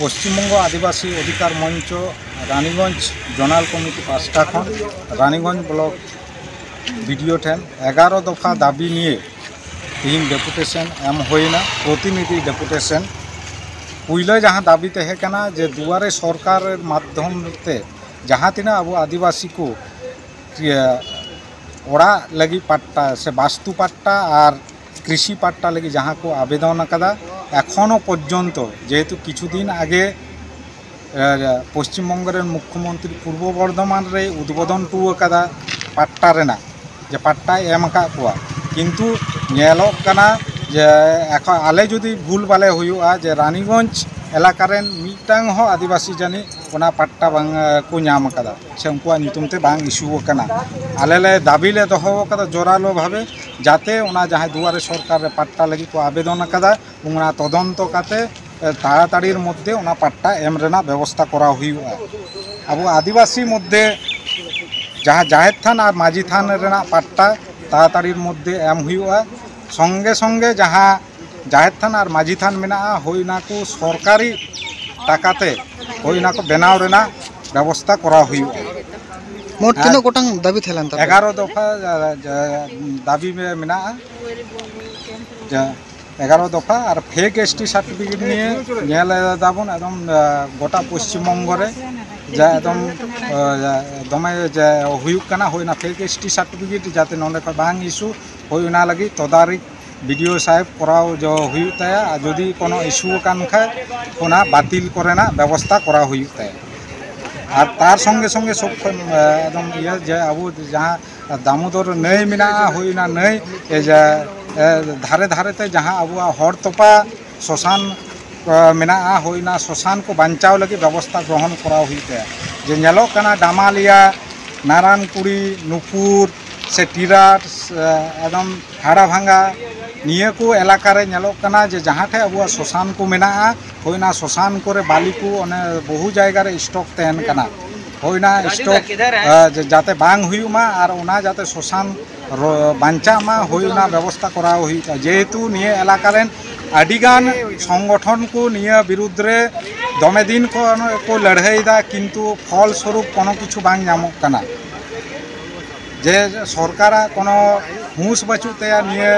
পশ্চিমবঙ্গ আদিবাসী অধিকার মঞ্চ Raniganj zonal committee পাঁচটা খন রানীগঞ্জ ব্লক ভিডিও ঠেন 11 দফা দাবি নিয়ে तीन डेपुटेशन एम होना प्रतिनिधि डेपुटेशन पुइले जहाँ दाबी तहकना जे दुआरे सरकार माध्यम जहाँ तीना अब आदिवासी को ओड़ा लगी पट्टा से वास्तु पट्टा और कृषि पट्टा लगी जहाँ को आवेदन कदा एखोनो पर्यन्त जेहेतु किछुदिन आगे पश्चिमबंगेर मुख्यमंत्री पूर्व बर्धमान रे उद्बोधन टूकदा पट्टा रेना जे पट्टा एम का कुआ किंतु नेलोक कना जे एखो आले जुदी भूल बाले हुआ जे रानीगंज एलाकारेन मिटांग हो आदिवासी जानी ओना पट्टा बांग को नाम कदा से उनकुआ नितुमते बांग इशू कना आलेले दाबीले दोहो कदा जोरालो भावे जाते ओना जहाँ दुआरे सरकार रे पट्टा लगी को आवेदन कदा उना तदंत काते ताड़ाताड़ीर मध्य ओना पट्टा एम रेना व्यवस्था करा हुआ अब आदिवासी मध्य जहाँ जाहेर थान और माझी थान रेना पट्टा ताड़ाताड़ीर मध्य एम हुआ संगे संगे जहाँ जाहेर थान और माझी थान मेना होइना को सरकारी टाकाते होइना को बनाव रेना व्यवस्था करा हुआ मोट तीन गोटांग दाबी थेलन 11 दफा दाबी में मेना 11 दफा और फेक एसटी सार्टिफिकेट निये दाबन एकदम गोटा पश्चिमबंग रे जा एकदम दमे हुयुकना होइना फेक एसटी सार्टिफिकेट जाते नोंडे को बांग इशू होइना लगी तदारक वीडियो साहेब कराव जो हुयुताया जदि कोनो इशू कान खाय ओना बातिल करेना व्यवस्था करा हुयुताया और तार संगे संगे सब एकदम ये जे अब जहाँ दामोदर नई मेना होइना नई धारे धारे जहाँ अब हर तोपा शशान मेना होइना शशान को बचाव लगी व्यवस्था ग्रहण करा हुई जे नेलोकना डामालिया नारायणपुरी नुपुर से टीराट एकदम हाड़ा भांगा निये को एलाका रे नेलोकना जे जहाँ ठे अब शशान को मेना होइना शशान को बाली को ओने बहु जायगा रे स्टॉक तहन कना होइना स्टॉक जाते बांग हुयुमा और ओना जाते शशान बांचा मा होइना व्यवस्था करा हुई जेहेतु निये एलाका रेन आदिगान संगठन को निये विरुद्ध रे दमे दिन को लड़ाईदा किंतु फल स्वरूप कोनो किछु बांग नामक कना जे सरकार कोनो हुस बचुते निये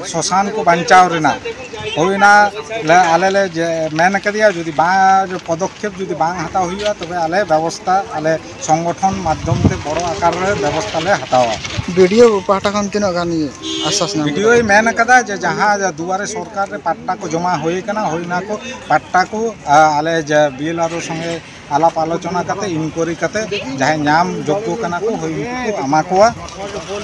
शशान को बचाव रेना होइना आले जे मेन कदिया जदि जो पदक्षेप जदि बांग हताव हुआ तबे आले व्यवस्था आले संगठन माध्यम ते बड़ो आकार रे व्यवस्था ले हतावा वीडियो पाटा खान तीन गान आश्वास ना वीडियो मेन कदा जे जहाँ दुआरे सरकार रे पट्टा को जमा होई कना होइना को पट्टा को आले जे बीएलआर संगे आलाप आलोचना करते इनक्वारी करते जहाँ नाम योग्य कना को होई आमा को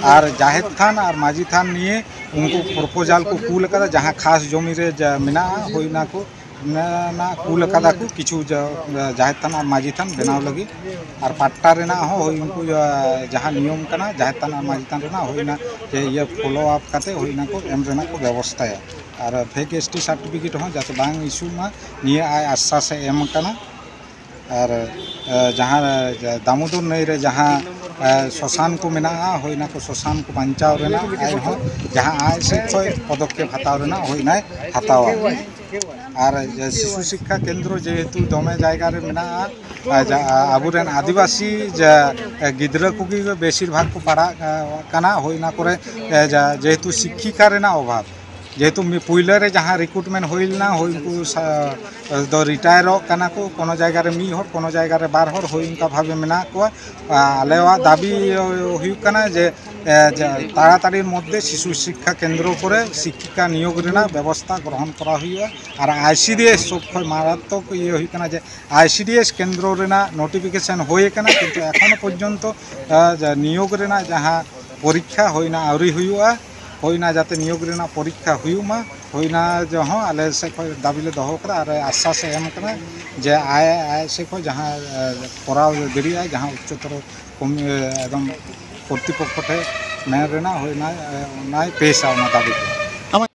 और जाहेर थान और माझी थान निये उनको प्रपोजल को कूल कदा जहाँ खास जमी रे मेना होइना को ना कूल कदा को किछु जाहेर थान और माझी थान बनाव लगी और पट्टा रेना हो उनको जहाँ नियम कना जाहेर थान और माझी थान रेना होइना जे ये फॉलो अप करते होइना को एम रेना को व्यवस्था है और फेक एसटी सार्टिफिकेट हो जाते बांग इशू मा निये आय आश्वास एम कना और जहाँ दामोदर नई रे जहाँ शशान को मेना होइना को शशान को बचाव रेना आय हो जहाँ आय से पदक्षेप हताव रेना होइना हतावा और शिशु शिक्षा केंद्र जेहेतु दमे जायगा रे मेना आबुरेन आदिवासी गिद्रा को बेसिर भाग को पढ़ा कना होइना करे जेहेतु शिक्षिका रेना अभाव जेहेतु पुइले रे जहाँ रिक्रुटमेंट होइलना होइनको दो रिटायर कना को कोनो जायगा रे मी हर कोनो जायगा रे बार हर होइनका भावे मेना को आलेवा दाबी हुई कना जे ताड़ाताड़ीर मध्य शिशु शिक्षा केंद्र करे शिक्षिका नियोग रेना व्यवस्था ग्रहण करा हुआ और आईसीडीएस सब मारात्मक ये हुई कना जे आईसीडीएस केंद्र रेना नोटिफिकेशन होए कना किंतु एखोनो पर्यन्त नियोग रेना जहाँ परीक्षा होइना आवरी हुआ होइना जाते नियोग रेना परीक्षा हुयुमा होइना जो हो आले से दाबी ले दोहो करा और आश्वास एम कना जे आय से को जहाँ कराव दरिया जहाँ उच्चतर एकदम कर्तृपक्ष ठे मेन रेना होइना पेशा दाबी